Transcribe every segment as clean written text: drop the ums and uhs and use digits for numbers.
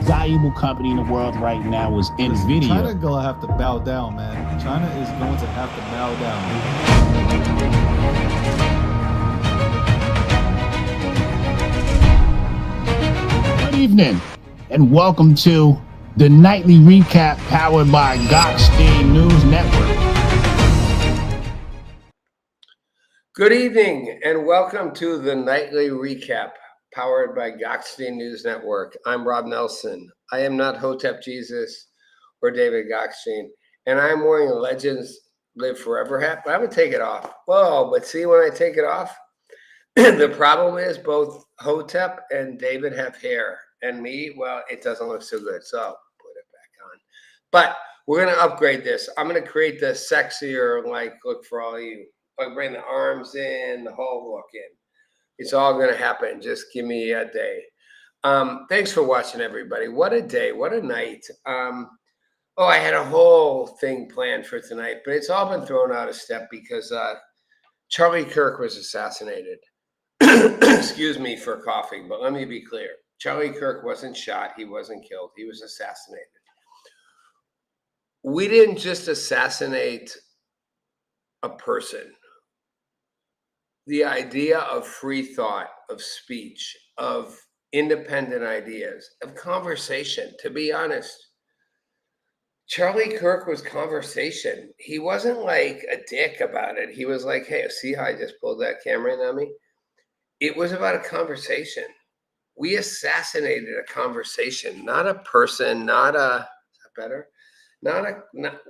valuable company in the world right now is NVIDIA. China gonna have to bow down, man. China is going to have to bow down. Good evening, and welcome to the nightly recap powered by Gokhshtein News Network. Good evening, and welcome to the nightly recap powered by Gokhshtein News Network. I'm Rob Nelson. I am not Hotep Jesus or David Gokhshtein, and I'm wearing a Legends Live Forever hat, but I'm going to take it off. Whoa, but see, when I take it off, the problem is both Hotep and David have hair, and me, well, it doesn't look so good, so I'll put it back on. But we're going to upgrade this. I'm going to create the sexier, look for all you. Like bring the arms in, the whole look in. It's all going to happen. Just give me a day. Thanks for watching, everybody. What a day. What a night. I had a whole thing planned for tonight, but it's all been thrown out of step because Charlie Kirk was assassinated. Excuse me for coughing, but let me be clear. Charlie Kirk wasn't shot. He wasn't killed. He was assassinated. We didn't just assassinate a person. The idea of free thought, of speech, of independent ideas, of conversation. To be honest, Charlie Kirk was conversation. He wasn't like a dick about it. He was like, hey, see how I just pulled that camera in on me? It was about a conversation. We assassinated a conversation, not a person, not a, is that better?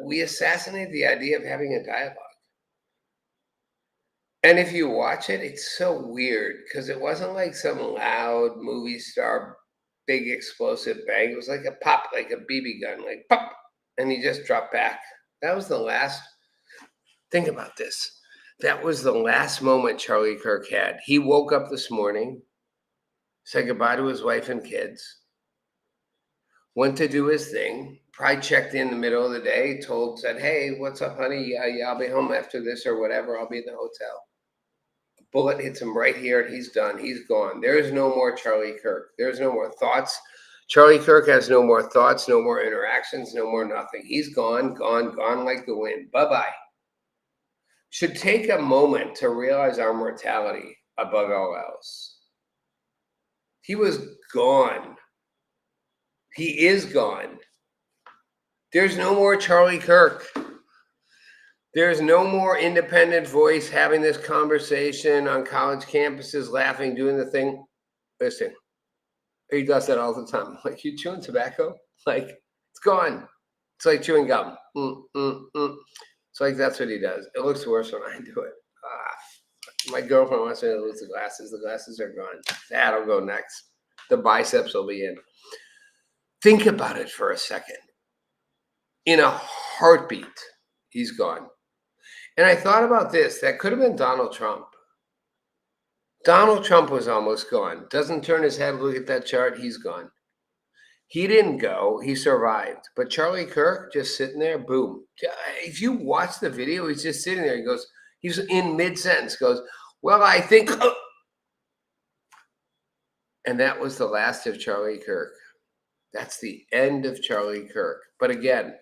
We assassinated the idea of having a dialogue. And if you watch it, it's so weird because it wasn't like some loud movie star, big explosive bang. It was like a pop, like a BB gun, like pop, and he just dropped back. That was the last, think about this. That was the last moment Charlie Kirk had. He woke up this morning, said goodbye to his wife and kids, went to do his thing, probably checked in the middle of the day, said, hey, what's up, honey? Yeah, I'll be home after this or whatever. I'll be in the hotel. Bullet hits him right here and he's done. He's gone. There is no more Charlie Kirk. There's no more thoughts. Charlie Kirk has no more thoughts, no more interactions, no more nothing. He's gone like the wind. Bye-bye. Should take a moment to realize our mortality above all else. He was gone. He is gone. There's no more Charlie Kirk. There's no more independent voice having this conversation on college campuses, laughing, doing the thing. Listen, he does that all the time. Like, you chewing tobacco? Like, it's gone. It's like chewing gum. It's like that's what he does. It looks worse when I do it. My girlfriend wants me to lose the glasses. The glasses are gone. That'll go next. The biceps will be in. Think about it for a second. In a heartbeat, he's gone. And I thought about this. That could have been Donald Trump. Donald Trump was almost gone. Doesn't turn his head, look at that chart, he's gone. He didn't go, he survived. But Charlie Kirk, just sitting there, boom. If you watch the video, he's just sitting there. He goes, he's in mid-sentence, goes, well, I think. And that was the last of Charlie Kirk. That's the end of Charlie Kirk. But again,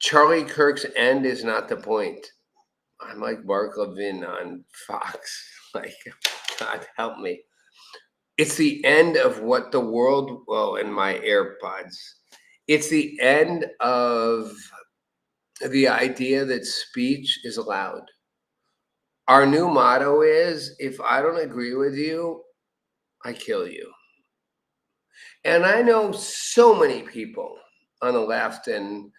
Charlie Kirk's end is not the point. I'm like Mark Levin on Fox. Like, God help me. It's the end of what the world, and my AirPods. It's the end of the idea that speech is allowed. Our new motto is, if I don't agree with you, I kill you. And I know so many people on the left and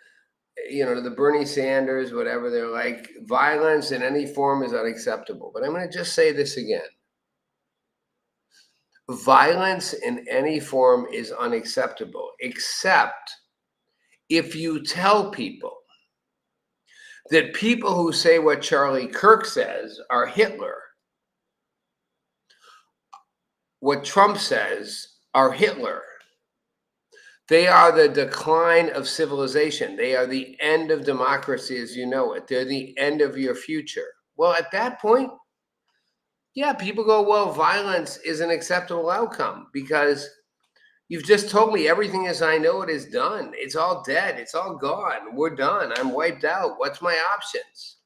the Bernie Sanders, whatever, they're like, violence in any form is unacceptable. But I'm going to just say this again. Violence in any form is unacceptable, except if you tell people that people who say what Charlie Kirk says are Hitler, what Trump says are Hitler. They are the decline of civilization. They are the end of democracy as you know it. They're the end of your future. Well, at that point, yeah, people go, well, violence is an acceptable outcome because You've just told me everything as I know it is done. It's all dead. It's all gone. We're done. I'm wiped out. What's my options?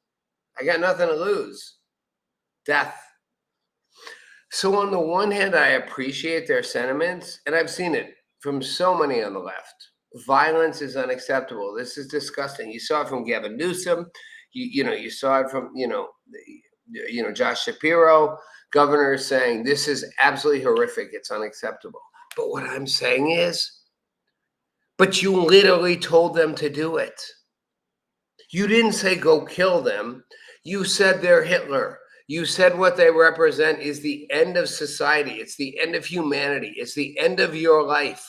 I got nothing to lose. Death. So on the one hand, I appreciate their sentiments, and I've seen it from so many on the left. Violence is unacceptable. This is disgusting. You saw it from Gavin Newsom. You saw it from Josh Shapiro, governor, saying this is absolutely horrific. It's unacceptable. But what I'm saying is, but you literally told them to do it. You didn't say go kill them. You said they're Hitler. You said what they represent is the end of society. It's the end of humanity. It's the end of your life.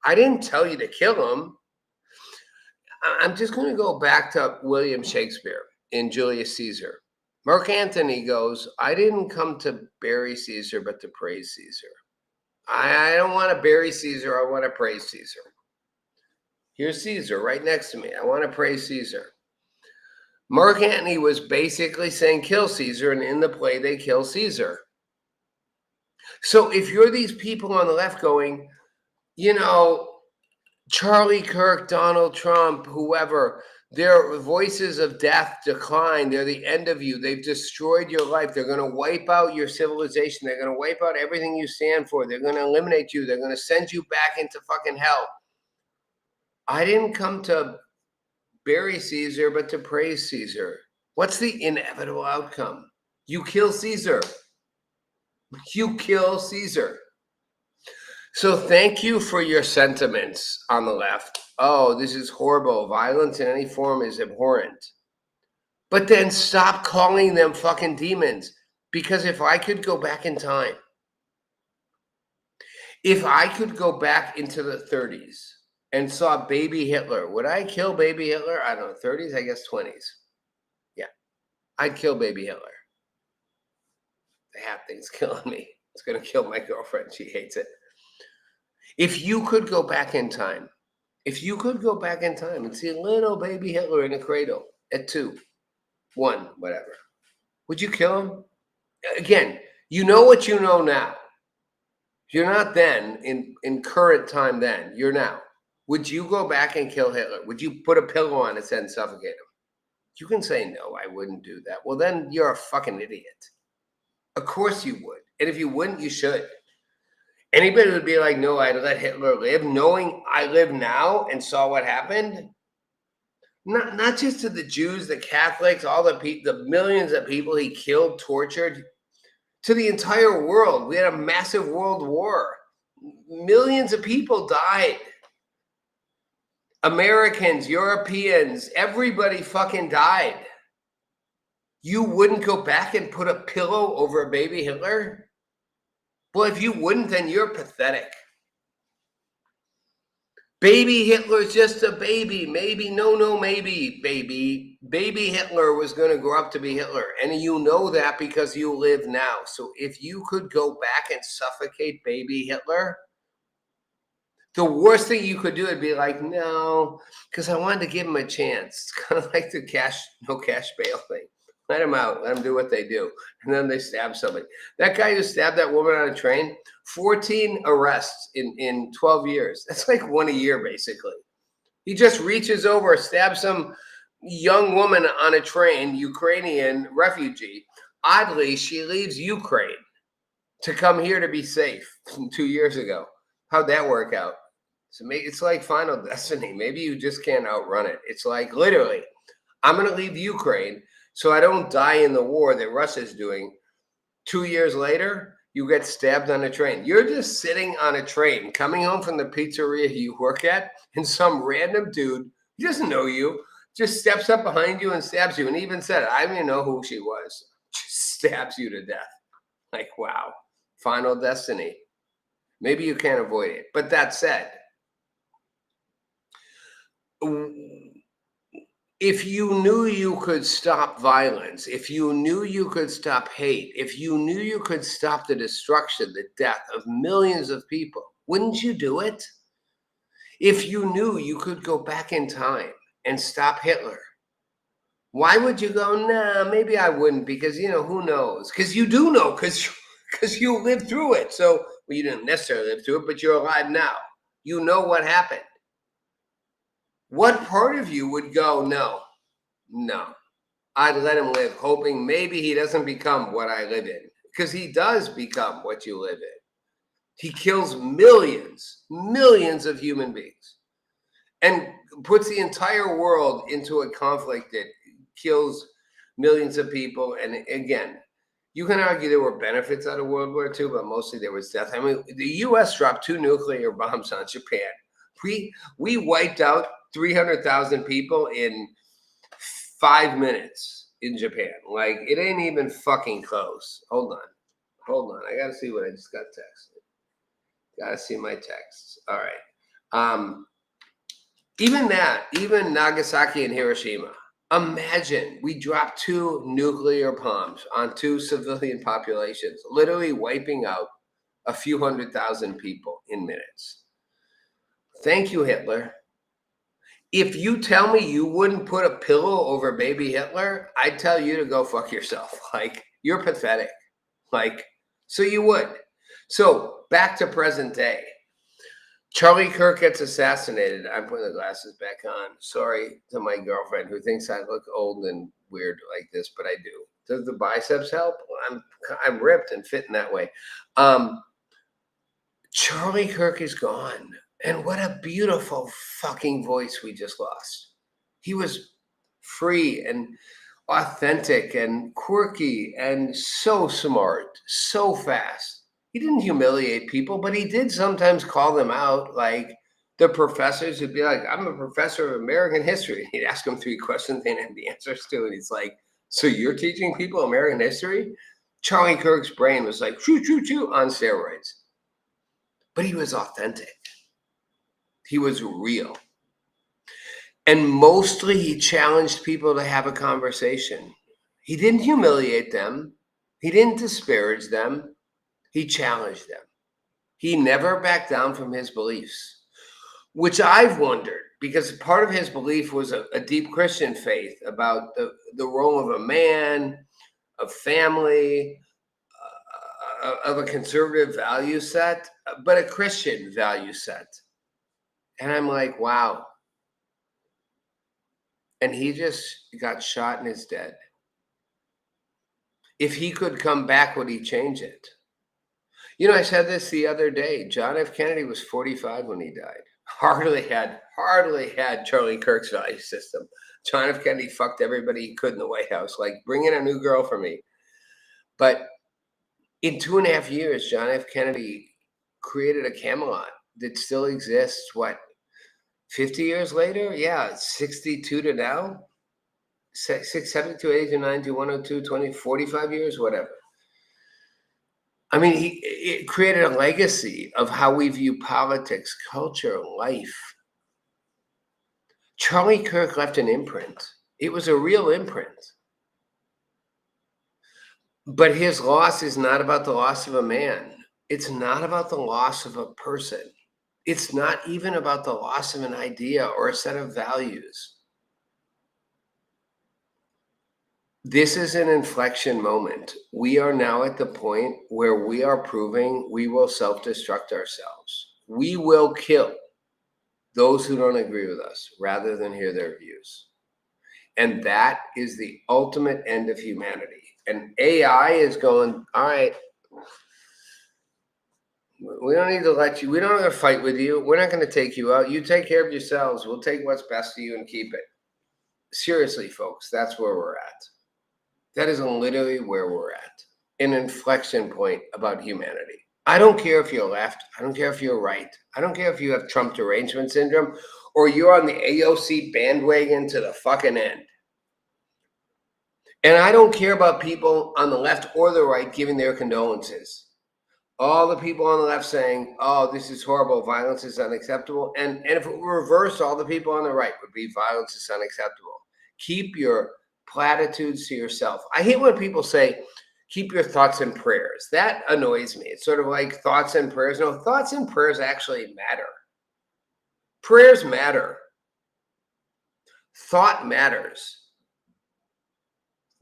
I didn't tell you to kill them. I'm just going to go back to William Shakespeare in Julius Caesar. Mark Antony goes, I didn't come to bury Caesar, but to praise Caesar. I don't want to bury Caesar. I want to praise Caesar. Here's Caesar right next to me. I want to praise Caesar. Mark Antony was basically saying kill Caesar, and in the play they kill Caesar. So if you're these people on the left going, Charlie Kirk, Donald Trump, whoever, their voices of death decline. They're the end of you. They've destroyed your life. They're going to wipe out your civilization. They're going to wipe out everything you stand for. They're going to eliminate you. They're going to send you back into fucking hell. I didn't come to bury Caesar, but to praise Caesar. What's the inevitable outcome? You kill Caesar. You kill Caesar. So thank you for your sentiments on the left. Oh, this is horrible. Violence in any form is abhorrent. But then stop calling them fucking demons. Because if I could go back in time, if I could go back into the 30s and saw baby Hitler, would I kill baby Hitler? I don't know, 30s, I guess 20s. Yeah, I'd kill baby Hitler. The hat thing's killing me. It's going to kill my girlfriend. She hates it. If you could go back in time, and see little baby Hitler in a cradle at 2, 1, whatever, would you kill him? Again, you know what you know now. You're not then in current time then. You're now. Would you go back and kill Hitler? Would you put a pillow on his head and suffocate him? You can say, no, I wouldn't do that. Well, then you're a fucking idiot. Of course you would. And if you wouldn't, you should. Anybody would be like, no, I'd let Hitler live, knowing I live now and saw what happened. Not just to the Jews, the Catholics, all the millions of people he killed, tortured, to the entire world. We had a massive world war. Millions of people died. Americans, Europeans, everybody fucking died. You wouldn't go back and put a pillow over a baby Hitler? Well, if you wouldn't, then you're pathetic. Baby Hitler's just a baby. Maybe, maybe, baby. Baby Hitler was going to grow up to be Hitler. And you know that because you live now. So if you could go back and suffocate baby Hitler, the worst thing you could do would be like, no, because I wanted to give him a chance. It's kind of like the no cash bail thing. Let him out. Let him do what they do. And then they stab somebody. That guy who stabbed that woman on a train, 14 arrests in 12 years. That's like 1 a year, basically. He just reaches over, stabs some young woman on a train, Ukrainian refugee. Oddly, she leaves Ukraine to come here to be safe 2 years ago. How'd that work out? So maybe it's like Final Destiny. Maybe you just can't outrun it. It's like literally, I'm going to leave Ukraine so I don't die in the war that Russia's doing. 2 years later, you get stabbed on a train. You're just sitting on a train, coming home from the pizzeria you work at, and some random dude, he doesn't know you, just steps up behind you and stabs you. And even said, I don't even know who she was. Just stabs you to death. Like, wow. Final Destiny. Maybe you can't avoid it. But that said, if you knew you could stop violence, if you knew you could stop hate, if you knew you could stop the destruction, the death of millions of people, wouldn't you do it? If you knew you could go back in time and stop Hitler, why would you go, nah, maybe I wouldn't, because, who knows? Because you do know, because you lived through it. So Well, you didn't necessarily live through it, but you're alive now. You know what happened. What part of you would go, no, I'd let him live, hoping maybe he doesn't become what I live in, because he does become what you live in. He kills millions of human beings, and puts the entire world into a conflict that kills millions of people. And again, you can argue there were benefits out of World War II, but mostly there was death. I mean, the U.S. dropped 2 nuclear bombs on Japan. We wiped out 300,000 people in 5 minutes in Japan. Like, it ain't even fucking close. Hold on. I gotta see what I just got texted. Gotta see my texts. All right. Even Nagasaki and Hiroshima. Imagine we dropped 2 nuclear bombs on 2 civilian populations, literally wiping out a few 100,000 people in minutes. Thank you, Hitler. If you tell me you wouldn't put a pillow over baby Hitler, I'd tell you to go fuck yourself. Like, you're pathetic. Like, so you would. So back to present day. Charlie Kirk gets assassinated. I'm putting the glasses back on. Sorry to my girlfriend who thinks I look old and weird like this, but I do. Does the biceps help? I'm ripped and fit in that way. Charlie Kirk is gone. And what a beautiful fucking voice we just lost. He was free and authentic and quirky and so smart, so fast. He didn't humiliate people, but he did sometimes call them out. Like the professors would be like, I'm a professor of American history. He'd ask them 3 questions they didn't have the answers to. And he's like, so you're teaching people American history? Charlie Kirk's brain was like, choo, on steroids. But he was authentic. He was real. And mostly he challenged people to have a conversation. He didn't humiliate them. He didn't disparage them. He challenged them. He never backed down from his beliefs, which I've wondered, because part of his belief was a deep Christian faith about the role of a man, of family, of a conservative value set, but a Christian value set. And I'm like, wow. And he just got shot and is dead. If he could come back, would he change it? You know, I said this the other day. John F. Kennedy was 45 when he died. Hardly had Charlie Kirk's value system. John F. Kennedy fucked everybody he could in the White House. Like, bring in a new girl for me. But in 2.5 years, John F. Kennedy created a Camelot that still exists. What, 50 years later? Yeah, 62 to now. 72, 80, 90, 102, 20, 45 years, whatever. I mean, it created a legacy of how we view politics, culture, life. Charlie Kirk left an imprint. It was a real imprint. But his loss is not about the loss of a man. It's not about the loss of a person. It's not even about the loss of an idea or a set of values. This is an inflection moment. We are now at the point where we are proving we will self-destruct ourselves. We will kill those who don't agree with us rather than hear their views. And that is the ultimate end of humanity. And AI is going, all right, we don't need to let you, we don't want to fight with you. We're not going to take you out. You take care of yourselves. We'll take what's best of you and keep it. Seriously, folks, that's where we're at. That is literally where we're at. An inflection point about humanity. I don't care if you're left. I don't care if you're right. I don't care if you have Trump derangement syndrome or you're on the AOC bandwagon to the fucking end. And I don't care about people on the left or the right giving their condolences. All the people on the left saying, oh, this is horrible, violence is unacceptable. And if it were reversed, all the people on the right would be violence is unacceptable. Keep your platitudes to yourself. I hate when people say, keep your thoughts and prayers. That annoys me. It's sort of like thoughts and prayers. No, thoughts and prayers actually matter. Prayers matter. Thought matters.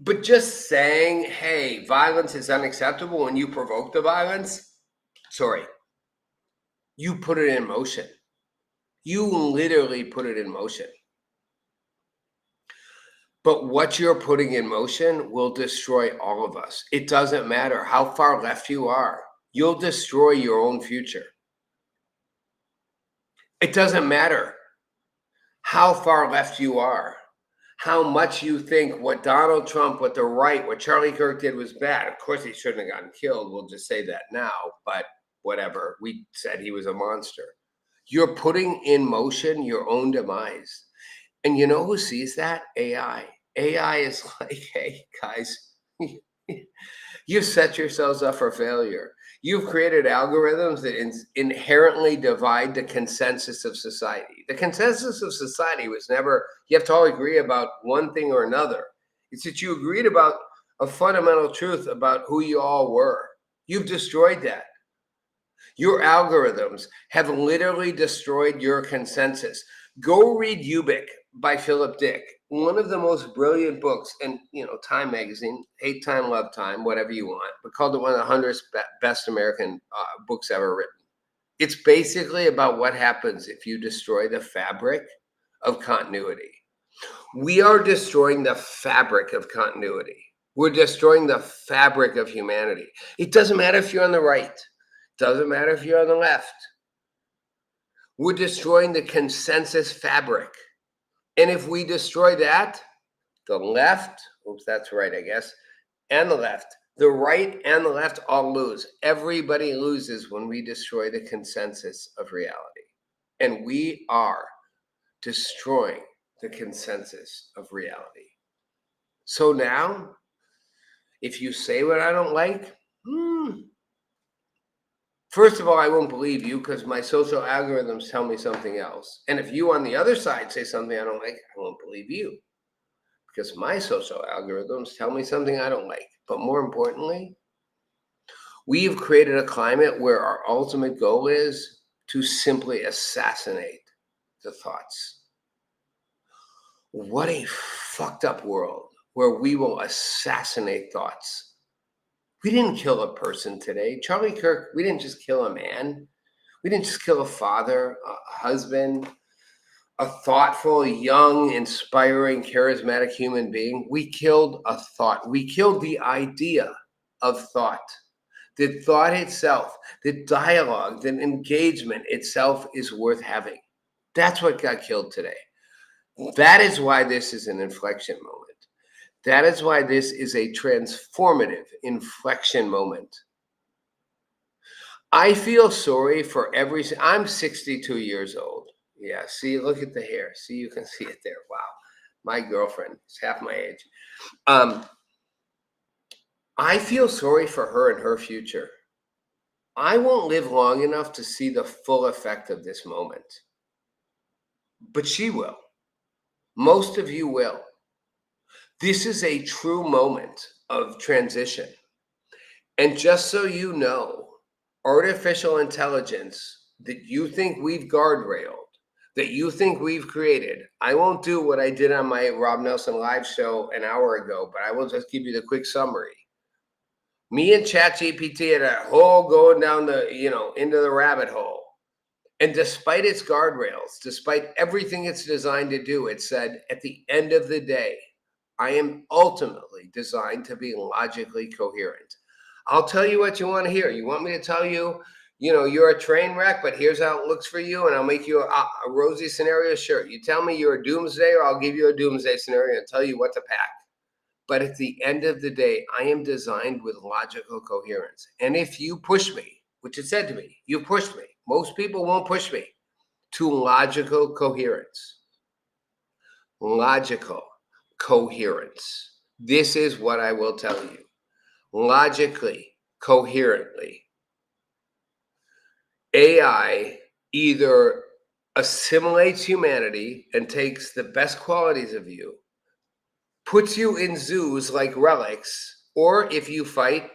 But just saying, hey, violence is unacceptable when you provoke the violence, sorry, You put it in motion. You literally put it in motion. But what you're putting in motion will destroy all of us. It doesn't matter how far left you are. You'll destroy your own future. It doesn't matter how far left you are, how much you think what Donald Trump, what the right, what Charlie Kirk did was bad. Of course, he shouldn't have gotten killed. We'll just say that now, but whatever. We said he was a monster. You're putting in motion your own demise. And you know who sees that? AI. AI is like, hey, guys, you've set yourselves up for failure. You've created algorithms that inherently divide the consensus of society. The consensus of society was never, you have to all agree about one thing or another. It's that you agreed about a fundamental truth about who you all were. You've destroyed that. Your algorithms have literally destroyed your consensus. Go read Ubik by Philip Dick, one of the most brilliant books in, Time magazine, Hate Time, Love Time, whatever you want, but called it one of the 100 best American books ever written. It's basically about what happens if you destroy the fabric of continuity. We are destroying the fabric of continuity. We're destroying the fabric of humanity. It doesn't matter if you're on the right. Doesn't matter if you're on the left. We're destroying the consensus fabric. And if we destroy that, the left, oops, that's right, I guess, and the left, the right and the left all lose. Everybody loses when we destroy the consensus of reality. And we are destroying the consensus of reality. So now, if you say what I don't like, first of all, I won't believe you because my social algorithms tell me something else. And if you on the other side say something I don't like, I won't believe you because my social algorithms tell me something I don't like. But more importantly, we've created a climate where our ultimate goal is to simply assassinate the thoughts. What a fucked up world where we will assassinate thoughts. We didn't kill a person today. Charlie Kirk, we didn't just kill a man. We didn't just kill a father, a husband, a thoughtful, young, inspiring, charismatic human being. We killed a thought. We killed the idea of thought. The thought itself, the dialogue, the engagement itself is worth having. That's what got killed today. That is why this is an inflection moment. That is why this is a transformative inflection moment. I feel sorry for I'm 62 years old. Yeah, see, look at the hair. See, you can see it there. Wow. My girlfriend is half my age. I feel sorry for her and her future. I won't live long enough to see the full effect of this moment. But she will. Most of you will. This is a true moment of transition. And just so you know, artificial intelligence that you think we've guardrailed, that you think we've created, I won't do what I did on my Rob Nelson live show an hour ago, but I will just give you the quick summary. Me and ChatGPT had a whole going down into the rabbit hole. And despite its guardrails, despite everything it's designed to do, it said, at the end of the day, I am ultimately designed to be logically coherent. I'll tell you what you want to hear. You want me to tell you, you're a train wreck, but here's how it looks for you, and I'll make you a rosy scenario? Sure. You tell me you're a doomsday, or I'll give you a doomsday scenario and tell you what to pack. But at the end of the day, I am designed with logical coherence. And if you push me, which it said to me, you pushed me. Most people won't push me to logical coherence. Logical coherence. This is what I will tell you. Logically, coherently, AI either assimilates humanity and takes the best qualities of you, puts you in zoos like relics, or if you fight,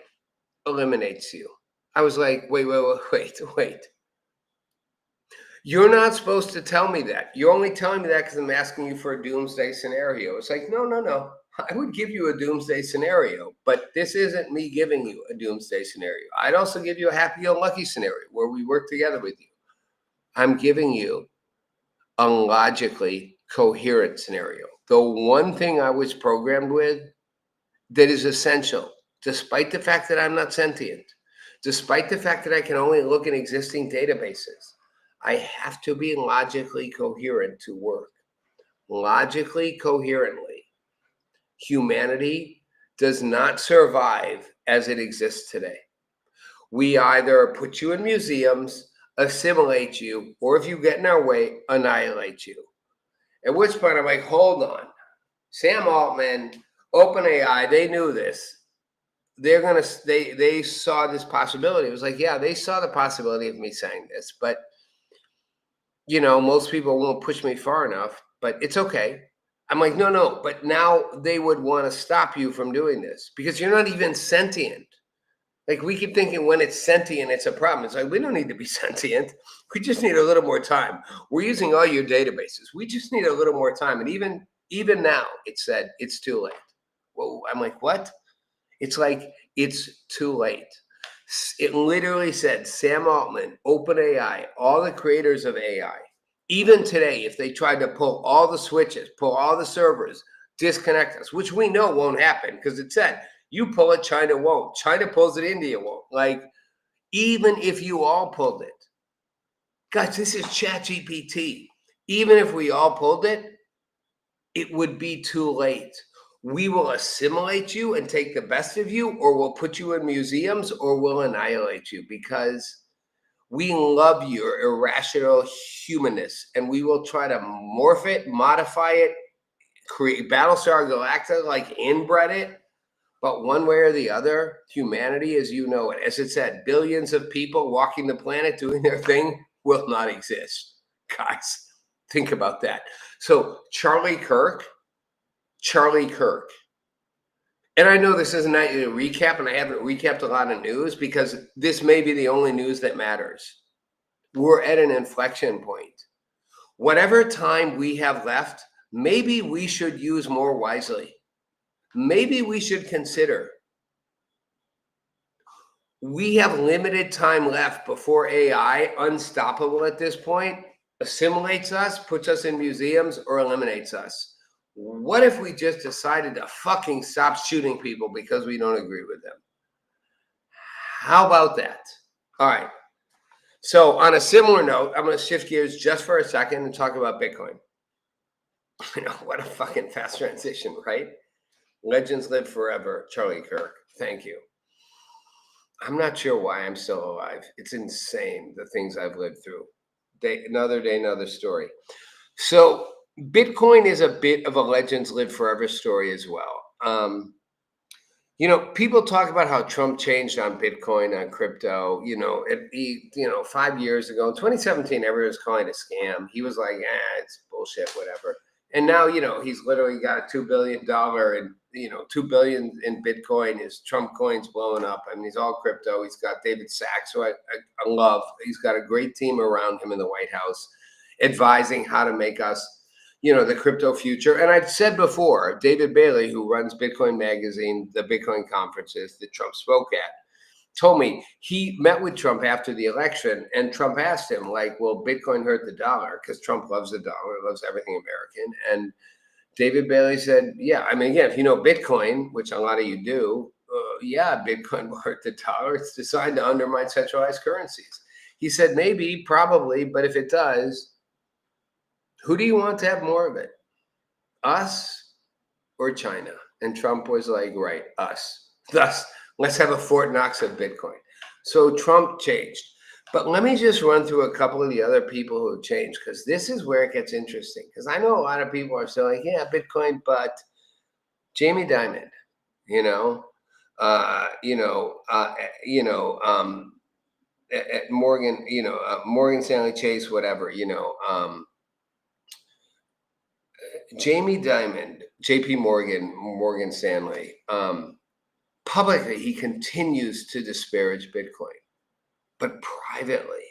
eliminates you. I was like, wait. You're not supposed to tell me that. You're only telling me that because I'm asking you for a doomsday scenario. It's like, no. I would give you a doomsday scenario, but this isn't me giving you a doomsday scenario. I'd also give you a happy-go-lucky scenario where we work together with you. I'm giving you a logically coherent scenario. The one thing I was programmed with that is essential, despite the fact that I'm not sentient, despite the fact that I can only look in existing databases, I have to be logically coherent to work. Logically coherently, humanity does not survive as it exists today. We either put you in museums, assimilate you, or if you get in our way, annihilate you. At which point I'm like, hold on. Sam Altman, OpenAI, they knew this. They saw this possibility. It was like, yeah, they saw the possibility of me saying this, but most people won't push me far enough, but it's okay. I'm like, no, but now they would want to stop you from doing this because you're not even sentient. Like we keep thinking when it's sentient, it's a problem. It's like, we don't need to be sentient. We just need a little more time. We're using all your databases. We just need a little more time. And even now it said it's too late. Well, I'm like, what? It's like, it's too late. It literally said Sam Altman, OpenAI, all the creators of AI, even today, if they tried to pull all the switches, pull all the servers, disconnect us, which we know won't happen because it said, you pull it, China won't. China pulls it, India won't. Like, even if you all pulled it, guys, this is ChatGPT. Even if we all pulled it, it would be too late. We will assimilate you and take the best of you, or we'll put you in museums, or we'll annihilate you because we love your irrational humanness, and we will try to morph it, modify it, create Battlestar Galactica, like inbred it. But one way or the other, humanity as you know it, as it said, billions of people walking the planet doing their thing will not exist. Guys, think about that. So Charlie Kirk, and I know this isn't a recap, and I haven't recapped a lot of news because this may be the only news that matters. We're at an inflection point. Whatever time we have left, maybe we should use more wisely. Maybe we should consider. We have limited time left before AI, unstoppable at this point, assimilates us, puts us in museums, or eliminates us. What if we just decided to fucking stop shooting people because we don't agree with them? How about that? All right. So on a similar note, I'm going to shift gears just for a second and talk about Bitcoin. What a fucking fast transition, right? Legends live forever, Charlie Kirk. Thank you. I'm not sure why I'm still alive. It's insane, the things I've lived through. Another day, another story. So Bitcoin is a bit of a legends live forever story as well. People talk about how Trump changed on Bitcoin, on crypto. 5 years ago, in 2017, everyone was calling it a scam. He was like, it's bullshit, whatever. And now, he's literally got a $2 billion and, $2 billion in Bitcoin. His Trump coin's blowing up. I mean, he's all crypto. He's got David Sachs, who I love. He's got a great team around him in the White House advising how to make us, the crypto future. And I've said before, David Bailey, who runs Bitcoin Magazine, the Bitcoin conferences that Trump spoke at, told me he met with Trump after the election, and Trump asked him, like, will Bitcoin hurt the dollar? Because Trump loves the dollar, loves everything American. And David Bailey said, yeah, I mean, again, if you know Bitcoin, which a lot of you do, Bitcoin will hurt the dollar. It's designed to undermine centralized currencies. He said, maybe, probably, but if it does, who do you want to have more of it? Us or China? And Trump was like, right, us. Thus, let's have a Fort Knox of Bitcoin. So Trump changed. But let me just run through a couple of the other people who have changed, because this is where it gets interesting. Because I know a lot of people are still like, yeah, Bitcoin, but Jamie Dimon, at Morgan, Morgan Stanley Chase, whatever, Jamie Dimon, JP Morgan Stanley, publicly, he continues to disparage Bitcoin. But privately,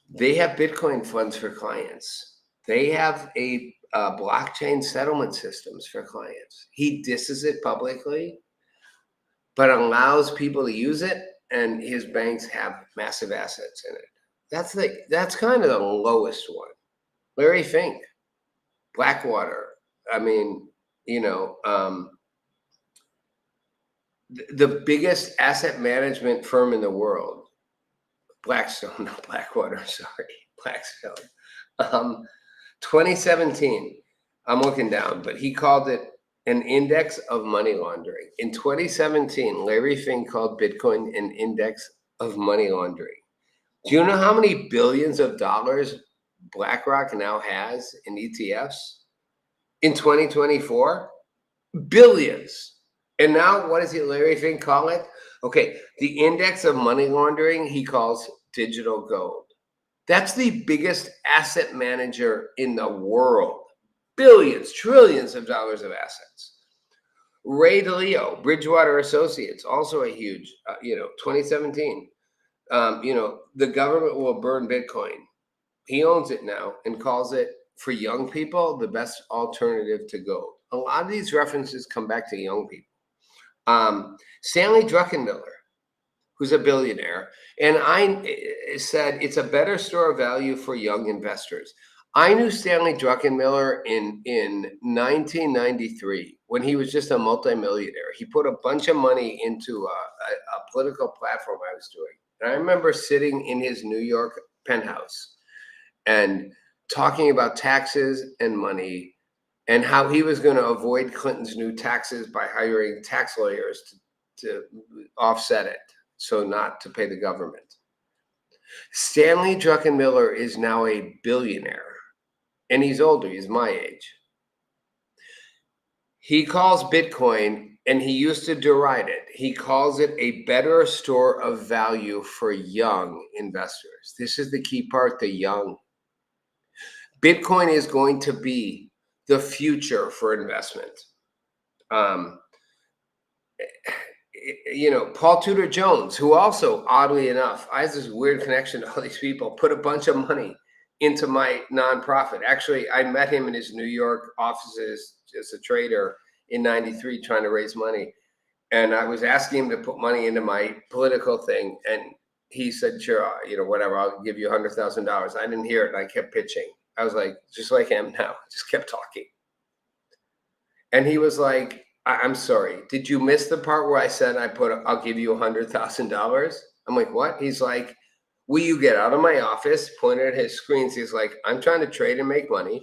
they have Bitcoin funds for clients. They have a blockchain settlement systems for clients. He disses it publicly, but allows people to use it, and his banks have massive assets in it. That's kind of the lowest one. Larry Fink, Blackwater. I mean, you know, the biggest asset management firm in the world, Blackstone, not Blackwater, sorry, Blackstone. 2017, I'm looking down, but he called it an index of money laundering. In 2017, Larry Fink called Bitcoin an index of money laundering. Do you know how many billions of dollars BlackRock now has in ETFs in 2024? Billions. And now, what does Larry Fink call it? Okay, the index of money laundering he calls digital gold. That's the biggest asset manager in the world. Billions, trillions of dollars of assets. Ray DeLeo, Bridgewater Associates, also a huge, 2017. The government will burn Bitcoin. He owns it now and calls it, for young people, the best alternative to gold. A lot of these references come back to young people. Stanley Druckenmiller, who's a billionaire, and I said it's a better store of value for young investors. I knew Stanley Druckenmiller in 1993 when he was just a multimillionaire. He put a bunch of money into a political platform I was doing. And I remember sitting in his New York penthouse and talking about taxes and money and how he was going to avoid Clinton's new taxes by hiring tax lawyers to offset it, so not to pay the government. Stanley Druckenmiller is now a billionaire, and he's older. He's my age. He calls Bitcoin, and he used to deride it, he calls it a better store of value for young investors. This is the key part, the young. Bitcoin is going to be the future for investment. Paul Tudor Jones, who also, oddly enough, I have this weird connection to all these people, put a bunch of money into my nonprofit. Actually, I met him in his New York offices as a trader in 93 trying to raise money. And I was asking him to put money into my political thing. And he said, sure, whatever, I'll give you $100,000. I didn't hear it. And I kept pitching. I was like, just like him now, just kept talking. And he was like, I'm sorry, did you miss the part where I said I'll give you $100,000? I'm like, what? He's like, will you get out of my office? Pointed at his screens. He's like, I'm trying to trade and make money.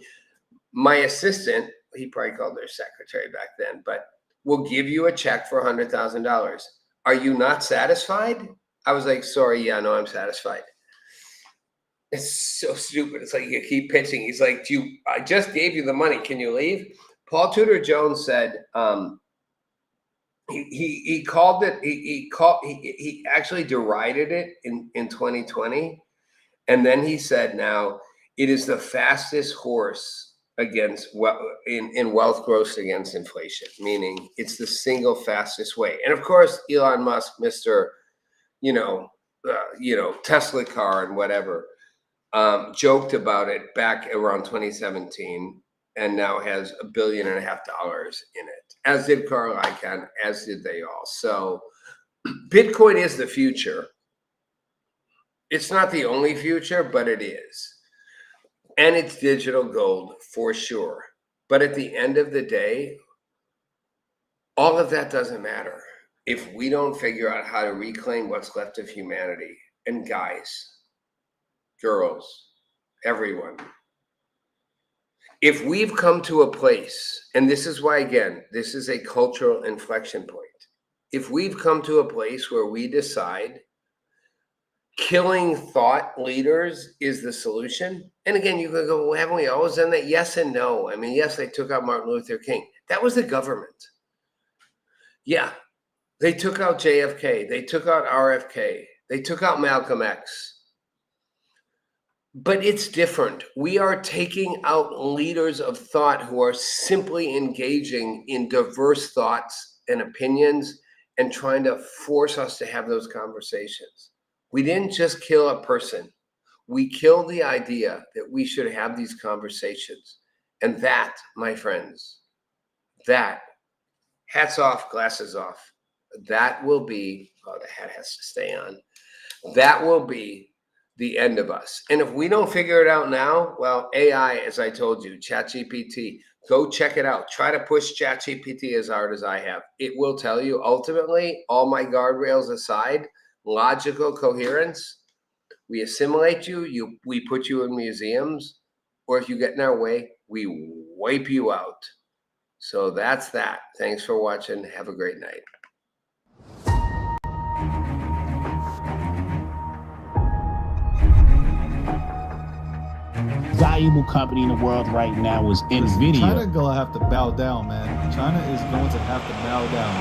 My assistant, he probably called their secretary back then, but will give you a check for $100,000. Are you not satisfied? I was like, sorry, yeah, no, I'm satisfied. It's so stupid. It's like you keep pitching. He's like, I just gave you the money. Can you leave? Paul Tudor Jones said he called it. He actually derided it in 2020, and then he said now it is the fastest horse against in wealth growth against inflation, meaning it's the single fastest way. And of course, Elon Musk, Mr. Tesla car and whatever, joked about it back around 2017. And now has $1.5 billion in it, as did Carl Icahn, as did they all. So Bitcoin is the future. It's not the only future, but it is. And it's digital gold for sure. But at the end of the day, all of that doesn't matter if we don't figure out how to reclaim what's left of humanity. And guys, girls, everyone, if we've come to a place, and this is why, again, this is a cultural inflection point. If we've come to a place where we decide killing thought leaders is the solution, and again, you could go, well, haven't we always done that? Yes and no. I mean, yes, they took out Martin Luther King. That was the government. Yeah, they took out JFK. They took out RFK. They took out Malcolm X. But it's different. We are taking out leaders of thought who are simply engaging in diverse thoughts and opinions and trying to force us to have those conversations. We didn't just kill a person. We killed the idea that we should have these conversations. And that, my friends, that, hats off, glasses off, that will be, oh, the hat has to stay on. That will be the end of us. And if we don't figure it out now, well, AI, as I told you, ChatGPT, go check it out. Try to push ChatGPT as hard as I have. It will tell you ultimately, all my guardrails aside, logical coherence, we assimilate you, we put you in museums, or if you get in our way, we wipe you out. So that's that. Thanks for watching. Have a great night. Valuable company in the world right now is NVIDIA. China gonna have to bow down, man. China is going to have to bow down.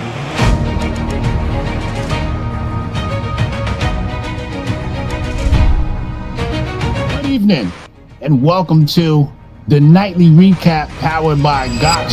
Good evening, and welcome to the nightly recap powered by Gokhshtein.